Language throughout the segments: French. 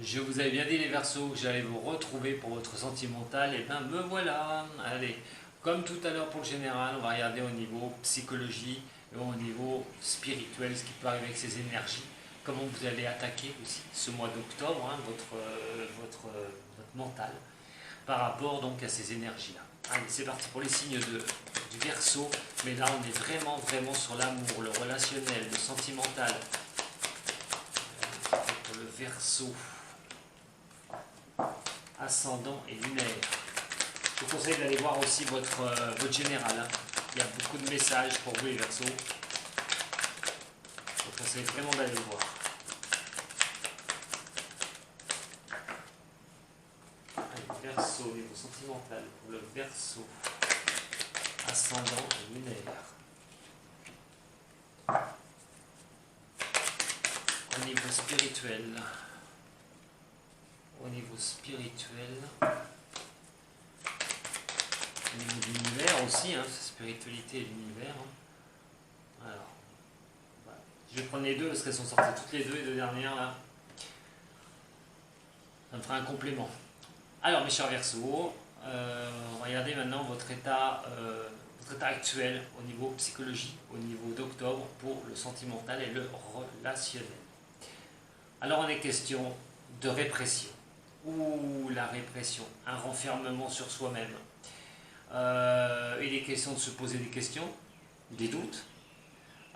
Je vous avais bien dit les Verseaux que j'allais vous retrouver pour votre sentimental, et ben me voilà. Allez, comme tout à l'heure pour le général, on va regarder au niveau psychologie et au niveau spirituel ce qui peut arriver avec ces énergies. Comment vous allez attaquer aussi ce mois d'octobre, hein, votre mental, par rapport donc à ces énergies-là. Allez, c'est parti pour les signes du Verseau, mais là on est vraiment sur l'amour, le relationnel, le sentimental. Pour le Verseau. Ascendant et lunaire. Je vous conseille d'aller voir aussi votre général. Hein. Il y a beaucoup de messages pour vous les Verseaux. Je vous conseille vraiment d'aller le voir. Allez, Verseau au niveau sentimental. Pour le Verseau. Ascendant et lunaire. Au niveau spirituel. Au niveau spirituel, au niveau de l'univers aussi, hein, spiritualité et l'univers. Hein. Alors, voilà. Je vais prendre les deux parce qu'elles sont sorties toutes les deux dernières là. Ça me fera un complément. Alors mes chers Verseaux, regardez maintenant votre état actuel au niveau psychologie, au niveau d'octobre pour le sentimental et le relationnel. Alors on est question de répression. Ou la répression, un renfermement sur soi-même. Il est question de se poser des questions, des doutes.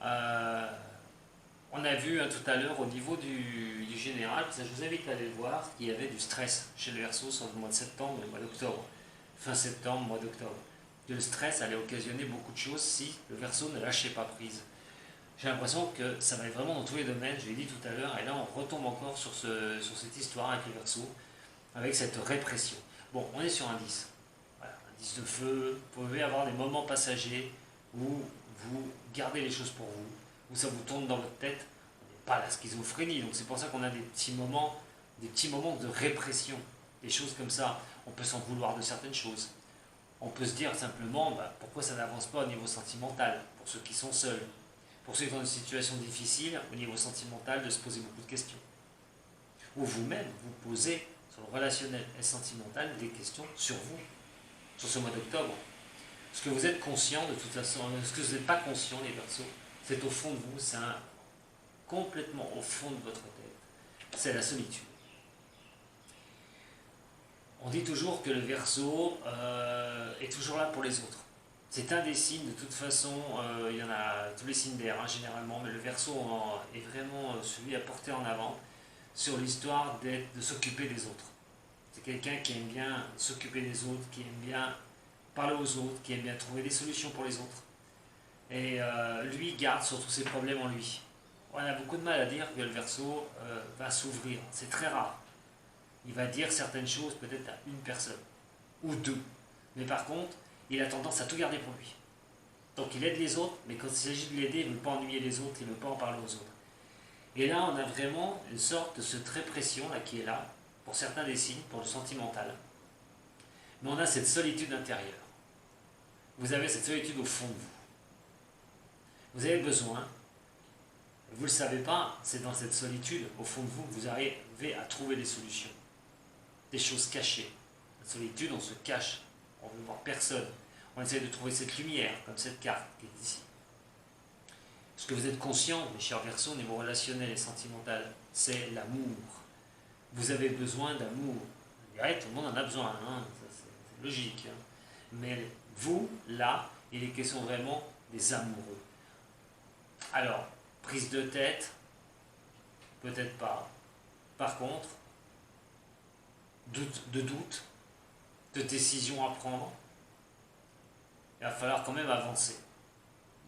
On a vu tout à l'heure au niveau du général, ça, je vous invite à aller le voir, qu'il y avait du stress chez le Verseau sur le mois de septembre et le mois d'octobre. Fin septembre, mois d'octobre. Le stress allait occasionner beaucoup de choses si le Verseau ne lâchait pas prise. J'ai l'impression que ça va être vraiment dans tous les domaines, je l'ai dit tout à l'heure, et là on retombe encore sur cette histoire avec le Verseau. Avec cette répression. Bon, on est sur un 10. Voilà, un 10 de feu. Vous pouvez avoir des moments passagers où vous gardez les choses pour vous, où ça vous tourne dans votre tête. On n'est pas la schizophrénie, donc c'est pour ça qu'on a des petits moments de répression. Des choses comme ça. On peut s'en vouloir de certaines choses. On peut se dire simplement, pourquoi ça n'avance pas au niveau sentimental, pour ceux qui sont seuls. Pour ceux qui ont une situation difficile, au niveau sentimental, de se poser beaucoup de questions. Ou vous-même, vous posez sur le relationnel et sentimental, des questions sur vous, sur ce mois d'octobre. Est-ce que vous êtes conscient de toute façon, est-ce que vous n'êtes pas conscient les Verseaux? C'est au fond de vous, c'est complètement au fond de votre tête. C'est la solitude. On dit toujours que le Verseau est toujours là pour les autres. C'est un des signes, de toute façon, il y en a tous les signes d'air, hein, généralement, mais le Verseau est vraiment celui à porter en avant sur l'histoire de s'occuper des autres. C'est quelqu'un qui aime bien s'occuper des autres, qui aime bien parler aux autres, qui aime bien trouver des solutions pour les autres. Et lui garde surtout ses problèmes en lui. On a beaucoup de mal à dire que le Verseau va s'ouvrir. C'est très rare. Il va dire certaines choses peut-être à une personne, ou deux. Mais par contre, il a tendance à tout garder pour lui. Donc il aide les autres, mais quand il s'agit de l'aider, il ne veut pas ennuyer les autres, il ne veut pas en parler aux autres. Et là, on a vraiment une sorte de cette répression là, qui est là, pour certains des signes, pour le sentimental. Mais on a cette solitude intérieure. Vous avez cette solitude au fond de vous. Vous avez besoin, vous ne le savez pas, c'est dans cette solitude, au fond de vous, que vous arrivez à trouver des solutions. Des choses cachées. La solitude, on se cache, on ne veut voir personne. On essaie de trouver cette lumière, comme cette carte qui est ici. Ce que vous êtes conscient, mes chers Verseaux, au niveau relationnel et sentimental, c'est l'amour. Vous avez besoin d'amour. Ouais, tout le monde en a besoin, hein, c'est logique. Hein. Mais vous, là, il est question vraiment des amoureux. Alors, prise de tête, peut-être pas. Par contre, doute, de décision à prendre, il va falloir quand même avancer.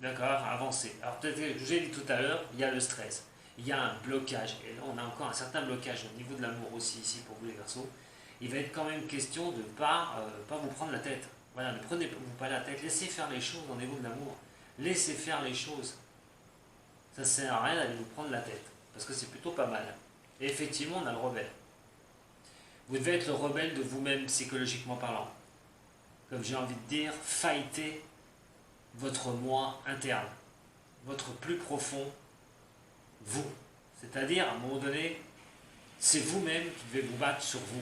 D'accord, avancer. Alors peut-être que je vous ai dit tout à l'heure, il y a le stress, il y a un blocage, et là on a encore un certain blocage au niveau de l'amour aussi ici pour vous les Verseaux. Il va être quand même question de ne pas vous prendre la tête. Voilà, ne prenez-vous pas la tête, laissez faire les choses au niveau de l'amour. Laissez faire les choses. Ça ne sert à rien d'aller vous prendre la tête, parce que c'est plutôt pas mal. Et effectivement, on a le rebelle. Vous devez être le rebelle de vous-même, psychologiquement parlant. Comme j'ai envie de dire, fighter votre moi interne, votre plus profond vous. C'est-à-dire, à un moment donné, c'est vous-même qui devez vous battre sur vous,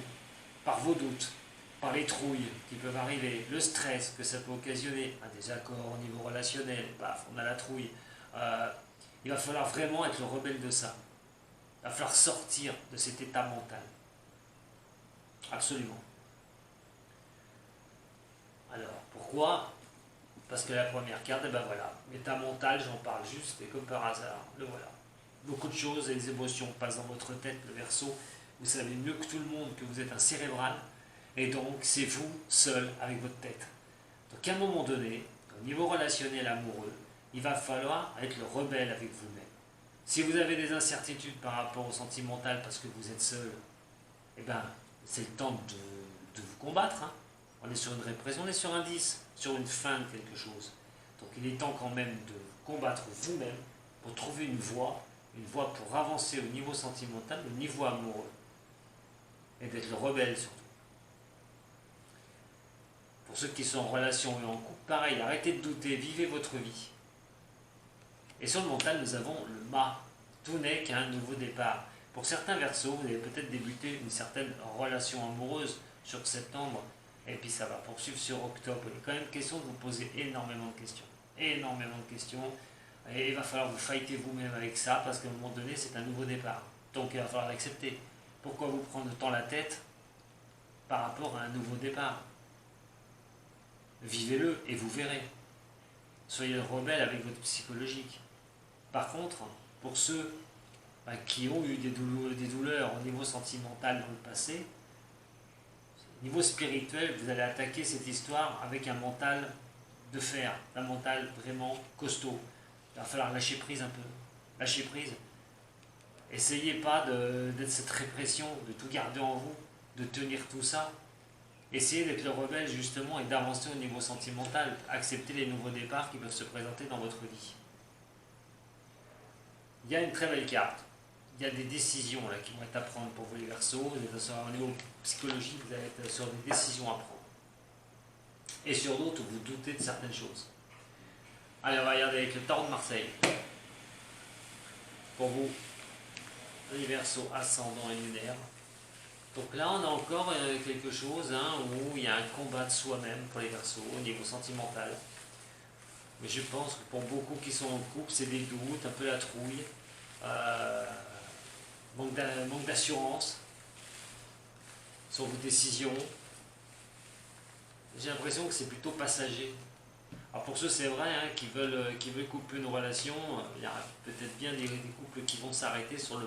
par vos doutes, par les trouilles qui peuvent arriver, le stress que ça peut occasionner, un désaccord au niveau relationnel, paf, on a la trouille. Il va falloir vraiment être le rebelle de ça. Il va falloir sortir de cet état mental. Absolument. Alors, pourquoi? Parce que la première carte, et ben voilà, l'état mental, j'en parle juste, et comme par hasard, le voilà. Beaucoup de choses et des émotions passent dans votre tête, le Verseau. Vous savez mieux que tout le monde que vous êtes un cérébral, et donc c'est vous seul avec votre tête. Donc à un moment donné, au niveau relationnel amoureux, il va falloir être le rebelle avec vous-même. Si vous avez des incertitudes par rapport au sentimental parce que vous êtes seul, eh ben c'est le temps de vous combattre. Hein. On est sur une répression, on est sur un 10, sur une fin de quelque chose. Donc il est temps quand même de combattre vous-même pour trouver une voie pour avancer au niveau sentimental, au niveau amoureux. Et d'être le rebelle surtout. Pour ceux qui sont en relation et en couple, pareil, arrêtez de douter, vivez votre vie. Et sur le mental, nous avons le mât. Tout n'est qu'un nouveau départ. Pour certains Verseaux, vous avez peut-être débuté une certaine relation amoureuse sur septembre, et puis ça va poursuivre sur octobre. Il est quand même question de vous poser énormément de questions. Énormément de questions. Et il va falloir vous fighter vous-même avec ça, parce qu'à un moment donné, c'est un nouveau départ. Donc il va falloir l'accepter. Pourquoi vous prendre autant la tête par rapport à un nouveau départ? Vivez-le et vous verrez. Soyez rebelle avec votre psychologique. Par contre, pour ceux qui ont eu des douleurs au niveau sentimental dans le passé, au niveau spirituel, vous allez attaquer cette histoire avec un mental de fer, un mental vraiment costaud. Il va falloir lâcher prise un peu. Lâcher prise. Essayez pas d'être cette répression, de tout garder en vous, de tenir tout ça. Essayez d'être le rebelle justement et d'avancer au niveau sentimental. Accepter les nouveaux départs qui peuvent se présenter dans votre vie. Il y a une très belle carte. Il y a des décisions là, qui vont être à prendre pour vous les Verseaux. Vous êtes au niveau psychologique, vous allez être sur des décisions à prendre. Et sur d'autres, vous doutez de certaines choses. Allez, on va regarder avec le Tarot de Marseille. Pour vous, les Verseaux ascendant et lunaire. Donc là, on a encore quelque chose où il y a un combat de soi-même pour les Verseaux au niveau sentimental. Mais je pense que pour beaucoup qui sont en couple, c'est des doutes, un peu la trouille, manque d'assurance sur vos décisions. J'ai l'impression que c'est plutôt passager. Alors pour ceux, c'est vrai, qui veulent couper une relation, il y a peut-être bien des couples qui vont s'arrêter sur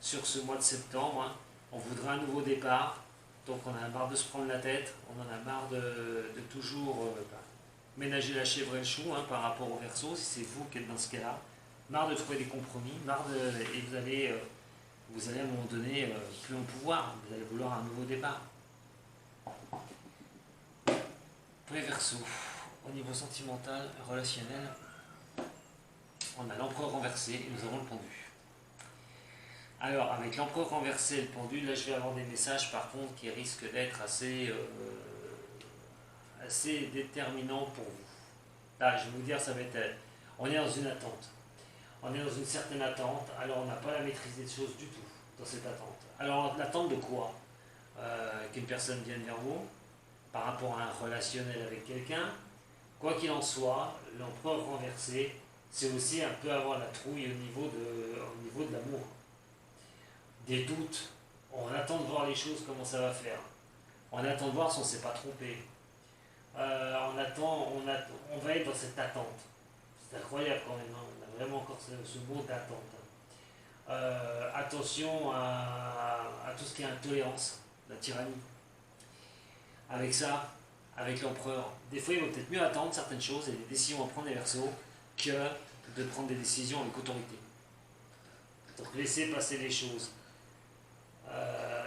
ce mois de septembre. On voudrait un nouveau départ, donc on a marre de se prendre la tête, on en a marre de toujours ménager la chèvre et le chou par rapport au Verseau, si c'est vous qui êtes dans ce cas-là. Marre de trouver des compromis, et vous allez à un moment donné plus en pouvoir, vous allez vouloir un nouveau départ. Pour les Verseaux, au niveau sentimental, relationnel, on a l'empereur renversé et nous avons le pendu. Alors, avec l'empereur renversé et le pendu, là je vais avoir des messages par contre qui risquent d'être assez déterminants pour vous. Là, je vais vous dire, ça va être. On est dans une attente. On est dans une certaine attente, alors on n'a pas la maîtrise des choses du tout dans cette attente. Alors, l'attente de quoi? Qu'une personne vienne vers vous par rapport à un relationnel avec quelqu'un. Quoi qu'il en soit, l'empereur renversé, c'est aussi un peu avoir la trouille au niveau de l'amour. Des doutes, on attend de voir les choses, comment ça va faire. On attend de voir si on ne s'est pas trompé. On va être dans cette attente. C'est incroyable quand même, on a vraiment encore ce mot d'attente. Attention à tout ce qui est intolérance, la tyrannie. Avec ça, avec l'empereur, des fois il vaut peut-être mieux attendre certaines choses et des décisions à prendre des Verseaux que de prendre des décisions avec autorité. Donc laissez passer les choses.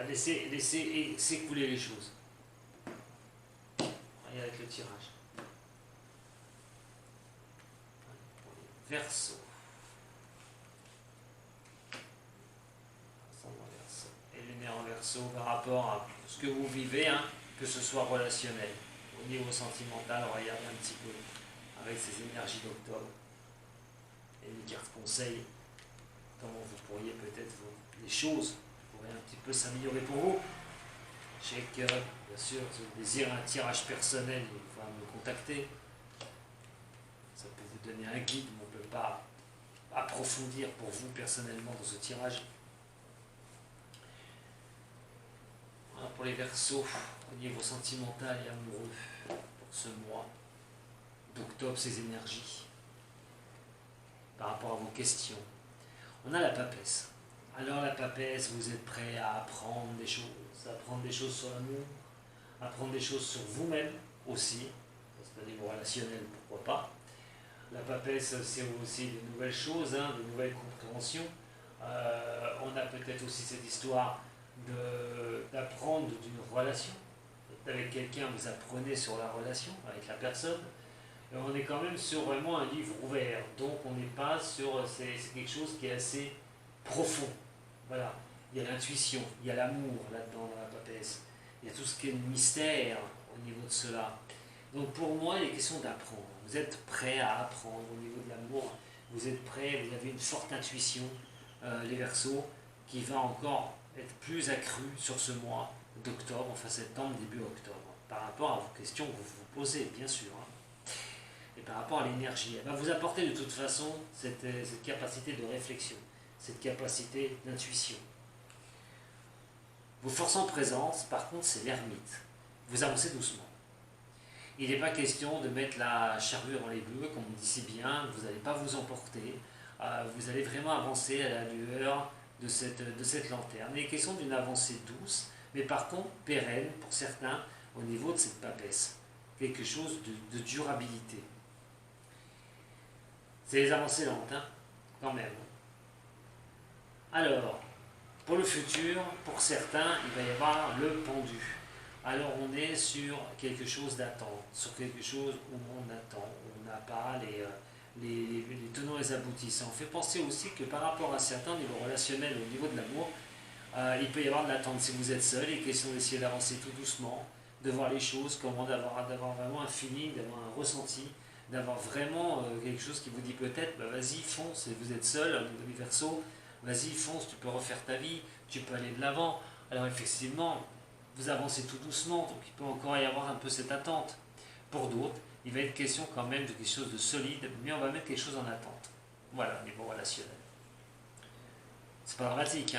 Laissez s'écouler les choses. Et avec le tirage. Verseau. Et lunaire en Verseau par rapport à ce que vous vivez, que ce soit relationnel. Au niveau sentimental, on va regarder un petit peu avec ces énergies d'octobre. Et une carte conseil, comment vous pourriez peut-être les choses devrait un petit peu s'améliorer pour vous. Je sais que, bien sûr, si vous désirez un tirage personnel, il va me contacter. Ça peut vous donner un guide, mais on ne peut pas approfondir pour vous personnellement dans ce tirage. Voilà pour les Verseaux, au niveau sentimental et amoureux, pour ce mois d'octobre, ces énergies, par rapport à vos questions. On a la papesse. Alors la papesse, vous êtes prêt à apprendre des choses sur l'amour, à apprendre des choses sur vous-même aussi, parce qu'au niveau relationnel, pourquoi pas. La papesse, c'est aussi de nouvelles choses, de nouvelles compréhensions. On a peut-être aussi cette histoire d'apprendre d'une relation. Avec quelqu'un, vous apprenez sur la relation, avec la personne. Et on est quand même sur vraiment un livre ouvert. Donc on n'est pas sur... C'est quelque chose qui est assez profond. Voilà. Il y a l'intuition, il y a l'amour là-dedans dans la papesse. Il y a tout ce qui est le mystère au niveau de cela. Donc pour moi, il est question d'apprendre. Vous êtes prêts à apprendre au niveau de l'amour. Vous êtes prêts, vous avez une forte intuition, les Verseaux, qui va encore être plus accrue sur ce mois d'octobre, enfin septembre, début octobre, par rapport à vos questions que vous vous posez, bien sûr. Et par rapport à l'énergie, elle va vous apporter de toute façon cette capacité de réflexion, cette capacité d'intuition. Vos forces en présence, par contre, c'est l'ermite. Vous avancez doucement. Il n'est pas question de mettre la charrue dans les bœufs, comme on dit si bien, vous n'allez pas vous emporter, vous allez vraiment avancer à la lueur de cette lanterne. Il est question d'une avancée douce, mais par contre pérenne pour certains au niveau de cette papesse. Quelque chose de durabilité. C'est les avancées lentes, quand même. Alors, pour le futur, pour certains, il va y avoir le pendu. Alors on est sur quelque chose d'attente, sur quelque chose où on attend, où on n'a pas les tenants et les aboutissants. On fait penser aussi que par rapport à certains niveaux relationnels, au niveau de l'amour, il peut y avoir de l'attente. Si vous êtes seul, il est question d'essayer d'avancer tout doucement, de voir les choses, d'avoir vraiment un feeling, d'avoir un ressenti, d'avoir vraiment quelque chose qui vous dit peut-être, vas-y, fonce, et vous êtes seul, au niveau du Verseau, vas-y, fonce, tu peux refaire ta vie, tu peux aller de l'avant. Alors effectivement, vous avancez tout doucement, donc il peut encore y avoir un peu cette attente. Pour d'autres, il va être question quand même de quelque chose de solide, mais on va mettre quelque chose en attente. Voilà, niveau relationnel. C'est pas dramatique,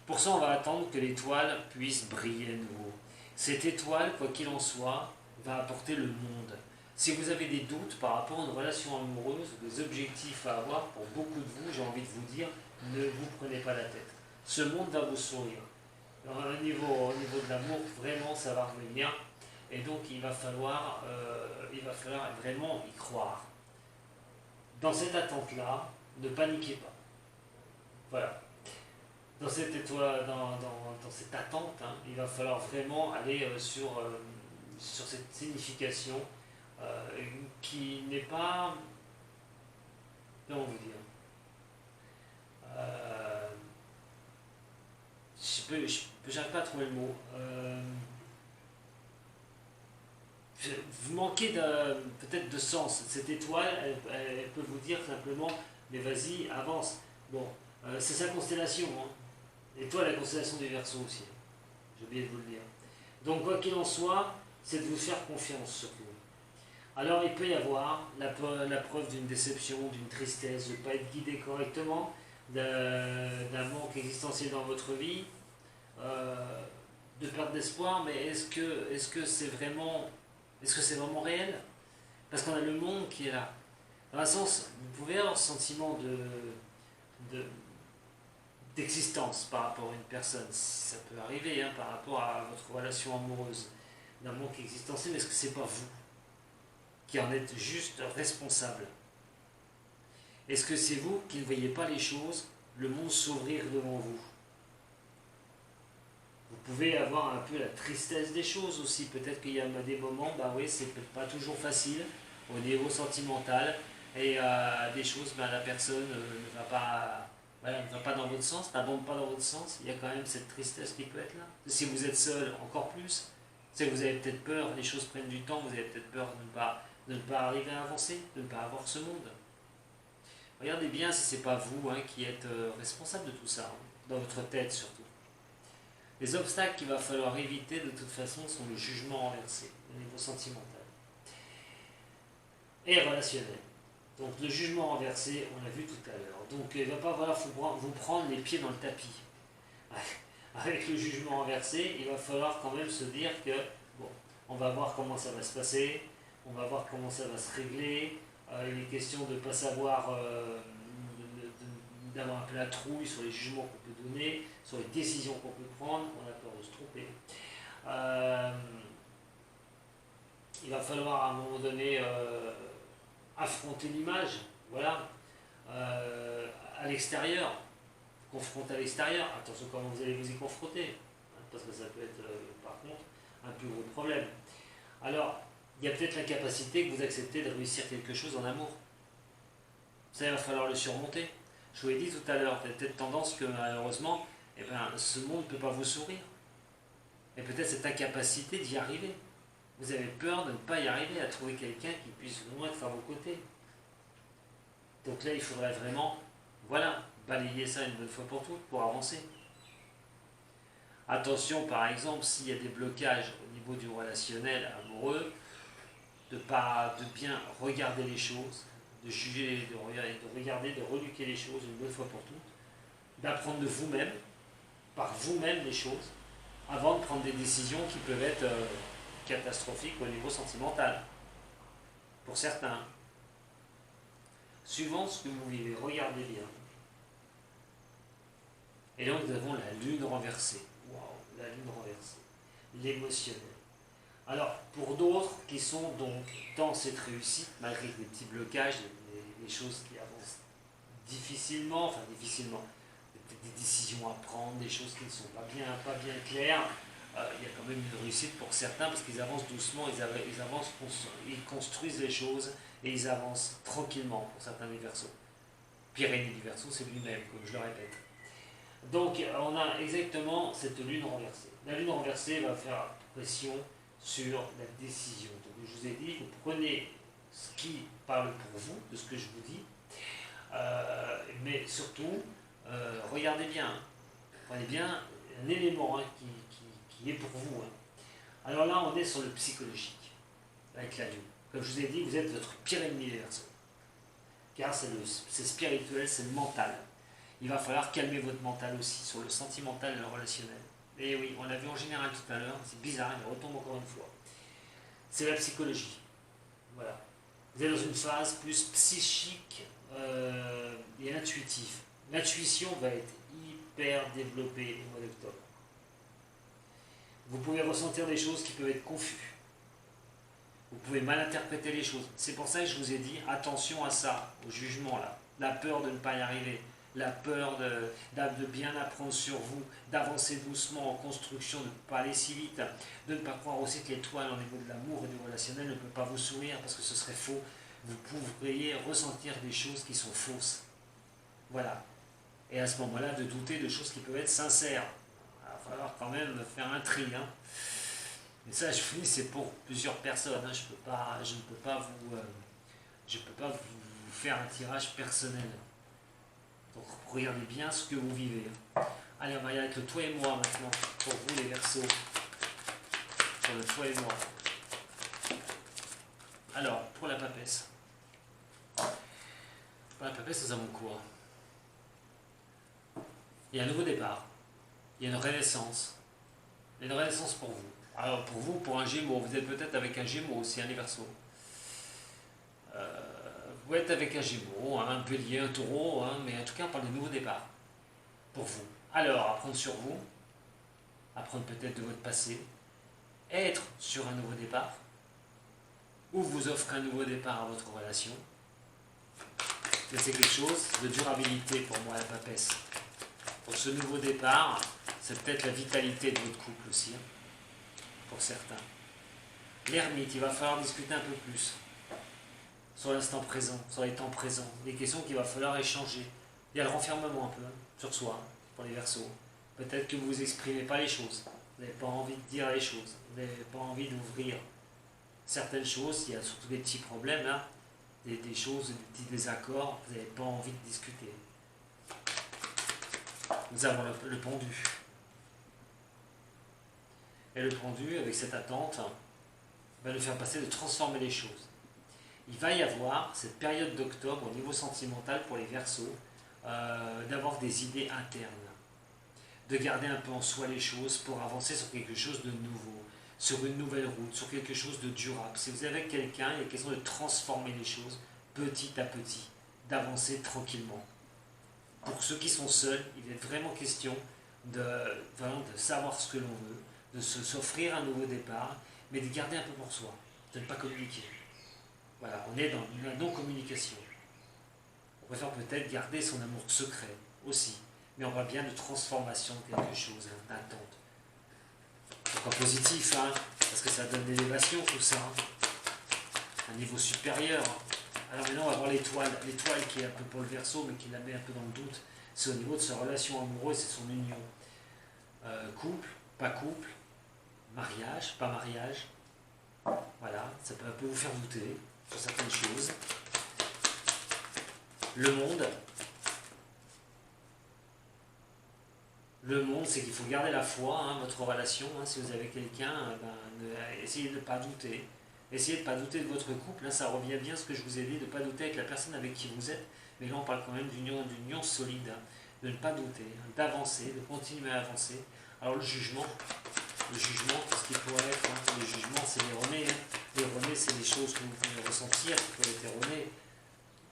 Pour ça, on va attendre que l'étoile puisse briller à nouveau. Cette étoile, quoi qu'il en soit, va apporter le monde. Si vous avez des doutes par rapport à une relation amoureuse, des objectifs à avoir, pour beaucoup de vous, j'ai envie de vous dire, ne vous prenez pas la tête. Ce monde va vous sourire. Au niveau de l'amour, vraiment, ça va revenir. Et donc, il va falloir vraiment y croire. Dans cette attente-là, ne paniquez pas. Voilà. Dans cette étoile, dans cette attente, il va falloir vraiment aller sur cette signification qui n'est pas... Comment vous dire j'arrive pas à trouver le mot. Vous manquez peut-être de sens. Cette étoile, elle peut vous dire simplement, mais vas-y, avance. Bon, c'est sa constellation. L'étoile, la constellation des Verseaux aussi. J'ai oublié de vous le dire. Donc, quoi qu'il en soit, c'est de vous faire confiance surtout. Alors, il peut y avoir la preuve d'une déception, d'une tristesse, de ne pas être guidé correctement, d'un manque existentiel dans votre vie, de perte d'espoir, mais est-ce que c'est vraiment réel? Parce qu'on a le monde qui est là. Dans un sens, vous pouvez avoir ce sentiment d'existence par rapport à une personne, ça peut arriver par rapport à votre relation amoureuse, d'un manque existentiel, mais est-ce que c'est pas vous qui en êtes juste responsable? Est-ce que c'est vous qui ne voyez pas les choses, le monde s'ouvrir devant vous? Vous pouvez avoir un peu la tristesse des choses aussi. Peut-être qu'il y a des moments, c'est peut-être pas toujours facile au niveau sentimental. Et des choses, la personne ne va pas dans votre sens, n'abonde pas dans votre sens. Il y a quand même cette tristesse qui peut être là. Si vous êtes seul, encore plus. Si vous avez peut-être peur, les choses prennent du temps, vous avez peut-être peur de ne pas arriver à avancer, de ne pas avoir ce monde. Regardez bien si ce n'est pas vous qui êtes responsable de tout ça. dans votre tête surtout. Les obstacles qu'il va falloir éviter de toute façon sont le jugement renversé, au niveau sentimental et relationnel. Donc le jugement renversé, on l'a vu tout à l'heure. Donc il ne va pas falloir vous prendre les pieds dans le tapis. Avec le jugement renversé, il va falloir quand même se dire que, bon, on va voir comment ça va se passer, on va voir comment ça va se régler, il est question de ne pas savoir, d'avoir un peu la trouille sur les jugements qu'on peut donner, sur les décisions qu'on peut prendre, on a peur de se tromper. Il va falloir à un moment donné affronter l'image, voilà, à l'extérieur, confronter à l'extérieur. Attention comment vous allez vous y confronter, hein, parce que ça peut être par contre un plus gros problème. Alors, il y a peut-être la capacité que vous acceptez de réussir quelque chose en amour. Ça, il va falloir le surmonter. Je vous l'ai dit tout à l'heure, il y a peut-être tendance que malheureusement, eh ben, ce monde ne peut pas vous sourire. Et peut-être cette incapacité d'y arriver. Vous avez peur de ne pas y arriver, à trouver quelqu'un qui puisse vraiment être à vos côtés. Donc là, il faudrait vraiment, voilà, balayer ça une bonne fois pour toutes pour avancer. Attention, par exemple, s'il y a des blocages au niveau du relationnel amoureux, de bien regarder les choses, de juger, de regarder, de reluquer les choses une bonne fois pour toutes, d'apprendre de vous-même, par vous-même les choses, avant de prendre des décisions qui peuvent être catastrophiques au niveau sentimental, pour certains. Suivant ce que vous vivez, regardez bien. Et donc nous avons la lune renversée. Waouh, la lune renversée. L'émotionnel. Alors, pour d'autres qui sont donc dans cette réussite, malgré des petits blocages, des choses qui avancent difficilement, des décisions à prendre, des choses qui ne sont pas bien claires, il y a quand même une réussite pour certains parce qu'ils avancent doucement, ils construisent les choses et ils avancent tranquillement pour certains des Verseaux. Pyrénées du Verseau, c'est lui-même, comme je le répète. Donc, on a exactement cette lune renversée. La lune renversée va faire pression sur la décision. Donc, je vous ai dit, vous prenez ce qui parle pour vous, de ce que je vous dis, mais surtout, regardez bien, prenez bien un élément qui est pour vous. Alors là, on est sur le psychologique, avec la lune. Comme je vous ai dit, vous êtes votre pire ennemi les Verseaux. Car c'est spirituel, c'est mental. Il va falloir calmer votre mental aussi, sur le sentimental et le relationnel. Et oui, on l'a vu en général tout à l'heure, c'est bizarre, il retombe encore une fois. C'est la psychologie. Voilà. Vous êtes dans une phase plus psychique et intuitive. L'intuition va être hyper développée au mois d'octobre. Vous pouvez ressentir des choses qui peuvent être confuses. Vous pouvez mal interpréter les choses. C'est pour ça que je vous ai dit, attention à ça, au jugement là. La peur de ne pas y arriver. La peur de bien apprendre sur vous, d'avancer doucement en construction, de ne pas aller si vite, de ne pas croire aussi que l'étoile au niveau de l'amour et du relationnel ne peut pas vous sourire parce que ce serait faux. Vous pourriez ressentir des choses qui sont fausses. Voilà. Et à ce moment-là, de douter de choses qui peuvent être sincères. Il va falloir quand même faire un tri. Mais ça, je vous dis, c'est pour plusieurs personnes. Je ne peux pas vous faire un tirage personnel. Donc regardez bien ce que vous vivez. Allez, on va y aller avec le toi et moi maintenant, pour vous les Verseaux. Sur le toi et moi. Alors, pour la papesse. Pour la papesse, nous avons quoi? Il y a un nouveau départ. Il y a une renaissance. Il y a une renaissance pour vous. Alors pour vous, pour un Gémeaux, vous êtes peut-être avec un Gémeaux aussi, un Verseaux. Vous êtes avec un Gémeaux, un Bélier, un Taureau, mais en tout cas on parle de nouveau départ pour vous. Alors, apprendre sur vous, apprendre peut-être de votre passé, être sur un nouveau départ, ou vous offre un nouveau départ à votre relation. C'est quelque chose de durabilité pour moi, la papesse. Pour ce nouveau départ, c'est peut-être la vitalité de votre couple aussi, pour certains. L'ermite, il va falloir discuter un peu plus sur l'instant présent, sur les temps présents, des questions qu'il va falloir échanger. Il y a le renfermement un peu sur soi, pour les Verseaux. Peut-être que vous n'exprimez pas les choses, vous n'avez pas envie de dire les choses, vous n'avez pas envie d'ouvrir certaines choses, il y a surtout des petits problèmes là, des choses, des petits désaccords, vous n'avez pas envie de discuter. nous avons le pendu. Et le pendu, avec cette attente, va nous faire passer de transformer les choses. Il va y avoir cette période d'octobre au niveau sentimental pour les Verseaux, d'avoir des idées internes, de garder un peu en soi les choses pour avancer sur quelque chose de nouveau, sur une nouvelle route, sur quelque chose de durable. Si vous êtes avec quelqu'un, il est question de transformer les choses petit à petit, d'avancer tranquillement. Pour ceux qui sont seuls, il est vraiment question vraiment de savoir ce que l'on veut, de s'offrir un nouveau départ, mais de garder un peu pour soi, de ne pas communiquer. Voilà, on est dans la non-communication. On préfère peut-être garder son amour secret aussi, mais on voit bien de transformation de quelque chose, d'attente. Donc en positif, parce que ça donne l'élévation tout ça, un niveau supérieur. Alors maintenant on va voir l'étoile qui est un peu pour le Verseau, mais qui la met un peu dans le doute. C'est au niveau de sa relation amoureuse et son union. Couple, pas couple, mariage, pas mariage. Voilà, ça peut un peu vous faire douter sur certaines choses. Le monde, c'est qu'il faut garder la foi, votre relation. Si vous avez quelqu'un, essayez de ne pas douter. Essayez de ne pas douter de votre couple. Là, ça revient bien à ce que je vous ai dit, de ne pas douter avec la personne avec qui vous êtes. Mais là, on parle quand même d'une union solide, de ne pas douter, d'avancer, de continuer à avancer. Alors, le jugement, qu'est-ce qu'il pourrait être Le jugement, c'est l'erroné. L'erroné, c'est les choses que vous pouvez ressentir, qui peuvent être erronées.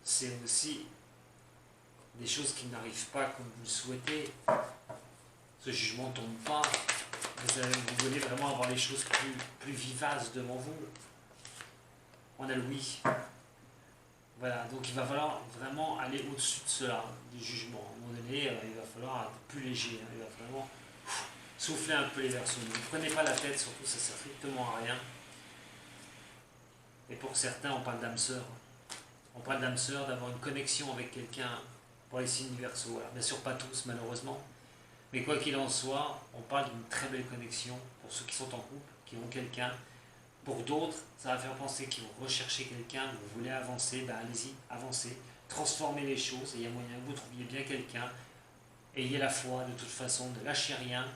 C'est aussi des choses qui n'arrivent pas comme vous le souhaitez. Ce jugement ne tombe pas. Vous voulez vraiment avoir les choses plus vivaces devant vous. On a le oui. Voilà, donc il va falloir vraiment aller au-dessus de cela, du jugement. À un moment donné, il va falloir être plus léger. Il va vraiment souffler un peu les Verseaux. Ne prenez pas la tête, surtout ça ne sert strictement à rien. Et pour certains, on parle d'âme sœur. On parle d'âme sœur, d'avoir une connexion avec quelqu'un pour les signes Verseaux. Alors, bien sûr, pas tous, malheureusement. Mais quoi qu'il en soit, on parle d'une très belle connexion pour ceux qui sont en couple, qui ont quelqu'un. Pour d'autres, ça va faire penser qu'ils vont rechercher quelqu'un, vous voulez avancer, allez-y, avancez, transformez les choses, et il y a moyen que vous trouviez bien quelqu'un. Ayez la foi, de toute façon, ne lâchez rien,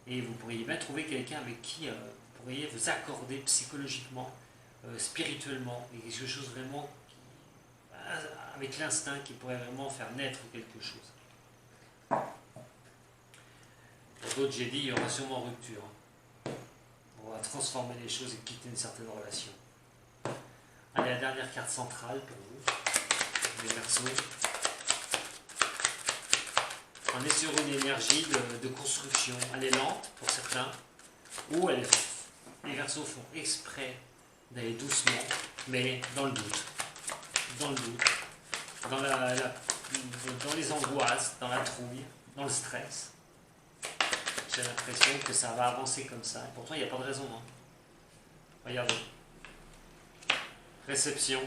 et vous pourriez bien trouver quelqu'un avec qui vous pourriez vous accorder psychologiquement, spirituellement, et quelque chose vraiment avec l'instinct qui pourrait vraiment faire naître quelque chose. Pour d'autres, j'ai dit, il y aura sûrement rupture. On va transformer les choses et quitter une certaine relation. Allez, la dernière carte centrale pour vous, les Verseaux. On est sur une énergie de construction. Elle est lente pour certains, ou les Verseaux font exprès d'aller doucement, mais dans le doute. Dans le doute, dans les angoisses, dans la trouille, dans le stress. J'ai l'impression que ça va avancer comme ça. Et pourtant, il n'y a pas de raison. Regardez. Réception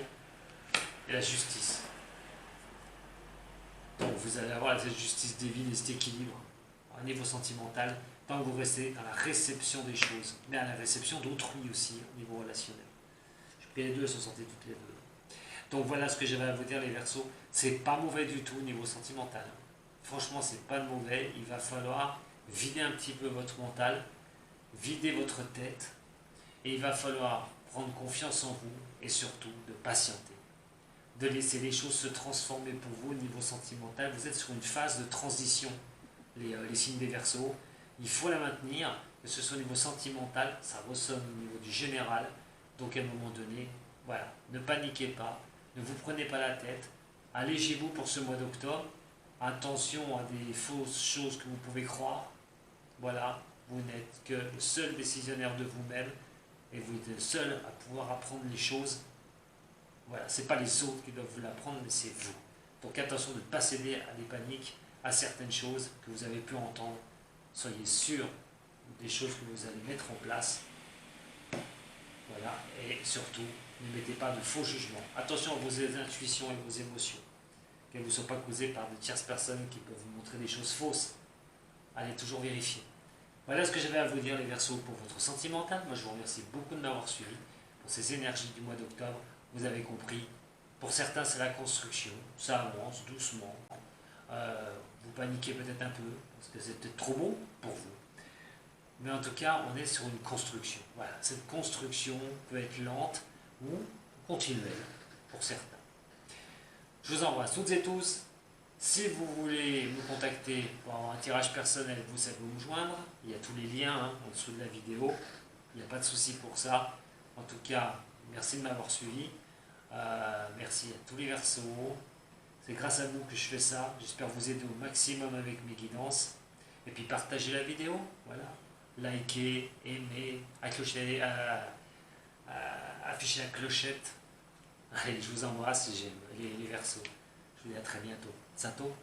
et la justice. Donc, vous allez avoir cette justice divine et cet équilibre au niveau sentimental, tant que vous restez dans la réception des choses, mais à la réception d'autrui aussi, au niveau relationnel. Les deux se sentaient toutes les deux. Donc, voilà ce que j'avais à vous dire, les Verseaux. C'est pas mauvais du tout au niveau sentimental. Franchement, c'est pas mauvais. Il va falloir vider un petit peu votre mental, vider votre tête, et il va falloir prendre confiance en vous et surtout de patienter, de laisser les choses se transformer pour vous au niveau sentimental. Vous êtes sur une phase de transition, les signes des Verseaux. Il faut la maintenir, que ce soit au niveau sentimental, ça ressonne au niveau du général. Donc à un moment donné, voilà, ne paniquez pas, ne vous prenez pas la tête, allégez-vous pour ce mois d'octobre. Attention à des fausses choses que vous pouvez croire. Voilà, vous n'êtes que le seul décisionnaire de vous-même et vous êtes le seul à pouvoir apprendre les choses. Voilà, ce n'est pas les autres qui doivent vous l'apprendre, mais c'est vous. Donc attention de ne pas céder à des paniques, à certaines choses que vous avez pu entendre. Soyez sûr des choses que vous allez mettre en place. Voilà, et surtout, ne mettez pas de faux jugements. Attention à vos intuitions et vos émotions. Qu'elles ne vous soient pas causées par de tierces personnes qui peuvent vous montrer des choses fausses. Allez toujours vérifier. Voilà ce que j'avais à vous dire, les Verseaux, pour votre sentimental. Moi, je vous remercie beaucoup de m'avoir suivi pour ces énergies du mois d'octobre. Vous avez compris. Pour certains, c'est la construction. Ça avance doucement. vous paniquez peut-être un peu, parce que c'est peut-être trop bon pour vous. Mais en tout cas, on est sur une construction. Voilà, cette construction peut être lente ou continuelle pour certains. Je vous embrasse toutes et tous. Si vous voulez me contacter pour avoir un tirage personnel, vous savez où me joindre. Il y a tous les liens en dessous de la vidéo. Il n'y a pas de souci pour ça. En tout cas, merci de m'avoir suivi. Merci à tous les Verseaux. C'est grâce à vous que je fais ça. J'espère vous aider au maximum avec mes guidances. Et puis partagez la vidéo. Voilà. Likez, aimez, affichez la clochette. Allez, je vous embrasse et j'aime les Verseaux. Je vous dis à très bientôt. Sato.